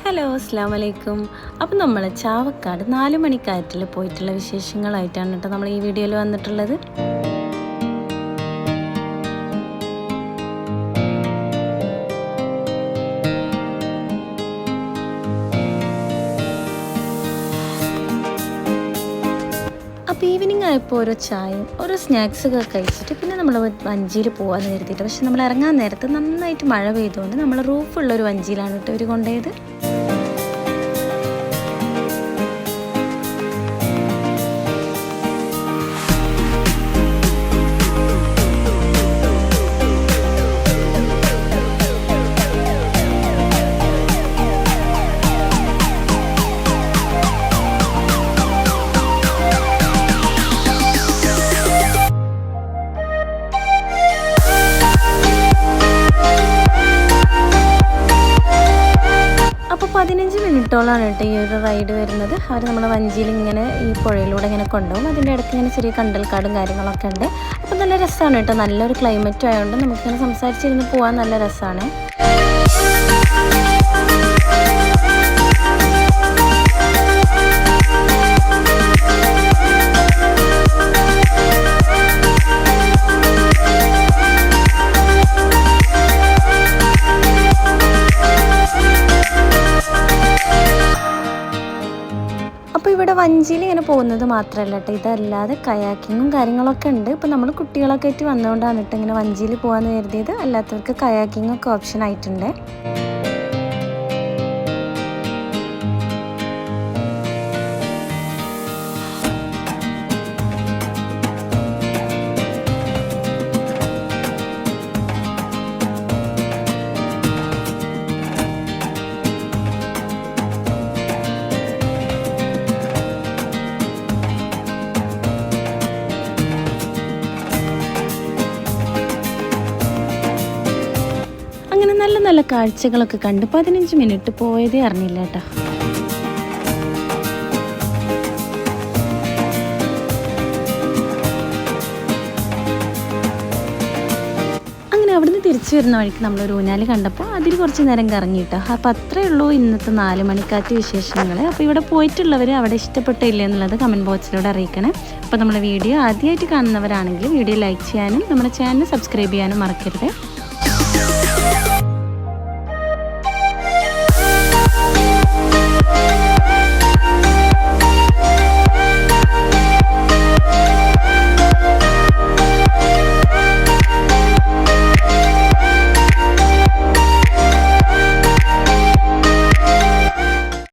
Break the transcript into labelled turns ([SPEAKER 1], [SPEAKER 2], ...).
[SPEAKER 1] Hello അസ്സലാമു അലൈക്കും. അപ്പോൾ നമ്മൾ ചാവക്കാട് 4 മണിക്കാറ്റിൽ പോയിട്ടുള്ള വിശേഷങ്ങളായിട്ടാണ് കേട്ടോ നമ്മൾ ഈ വീഡിയോയിൽ വന്നിട്ടുള്ളത്. അപ്പോൾ ഈവനിങ് ആയപ്പോൾ ഓരോ ചായയും ഓരോ സ്നാക്സൊക്കെ കഴിച്ചിട്ട് പിന്നെ നമ്മൾ വഞ്ചിയിൽ പോകാമെന്ന് കരുതിയിട്ട്, പക്ഷെ നമ്മൾ ഇറങ്ങാൻ നേരത്ത് നന്നായിട്ട് മഴ പെയ്തുകൊണ്ട് നമ്മൾ റൂഫുള്ളൊരു വഞ്ചിയിലാണ് കേട്ടോ ഇവർ കൊണ്ടുപോയത്. അപ്പോൾ 15 മിനിറ്റോളാണ് കേട്ടോ ഈ ഒരു റൈഡ് വരുന്നത്. അവർ നമ്മളെ വഞ്ചിയിൽ ഇങ്ങനെ ഈ പുഴയിലൂടെ ഇങ്ങനെ കൊണ്ടുപോകും. അതിൻ്റെ ഇടയ്ക്ക് ഇങ്ങനെ ചെറിയ കണ്ടൽക്കാടും കാര്യങ്ങളൊക്കെ ഉണ്ട്. അപ്പോൾ നല്ല രസമാണ് കേട്ടോ, നല്ലൊരു ക്ലൈമറ്റും ആയതുകൊണ്ട് നമുക്കിങ്ങനെ സംസാരിച്ചിരുന്ന് പോകാൻ നല്ല രസമാണ്. അപ്പോൾ ഇവിടെ വഞ്ചിയിൽ ഇങ്ങനെ പോകുന്നത് മാത്രമല്ല കേട്ടോ, ഇതല്ലാതെ കയാക്കിങ്ങും കാര്യങ്ങളൊക്കെ ഉണ്ട്. ഇപ്പോൾ നമ്മൾ കുട്ടികളൊക്കെ ആയിട്ട് വന്നുകൊണ്ടാണ് കേട്ടോ ഇങ്ങനെ വഞ്ചിയിൽ പോകാമെന്ന് കരുതിയത്. അല്ലാത്തവർക്ക് കയാക്കിങ്ങൊക്കെ ഓപ്ഷൻ ആയിട്ടുണ്ട്. അങ്ങനെ നല്ല നല്ല കാഴ്ചകളൊക്കെ കണ്ട് 15 മിനിറ്റ് പോയതേ അറിഞ്ഞില്ല കേട്ടോ. അങ്ങനെ അവിടുന്ന് തിരിച്ചു വരുന്ന വഴിക്ക് നമ്മളൊരു ഊഞ്ഞാല് കണ്ടപ്പോൾ അതിൽ കുറച്ച് നേരം കറങ്ങിയിട്ടോ. അപ്പോൾ അത്രയേ ഉള്ളൂ ഇന്നത്തെ 4 മണിക്കാറ്റ് വിശേഷങ്ങൾ. അപ്പോൾ ഇവിടെ പോയിട്ടുള്ളവർ അവിടെ ഇഷ്ടപ്പെട്ടില്ല എന്നുള്ളത് കമൻറ്റ് ബോക്സിലൂടെ അറിയിക്കണേ. അപ്പോൾ നമ്മുടെ വീഡിയോ ആദ്യമായിട്ട് കാണുന്നവരാണെങ്കിൽ വീഡിയോ ലൈക്ക് ചെയ്യാനും നമ്മുടെ ചാനൽ സബ്സ്ക്രൈബ് ചെയ്യാനും മറക്കരുത്.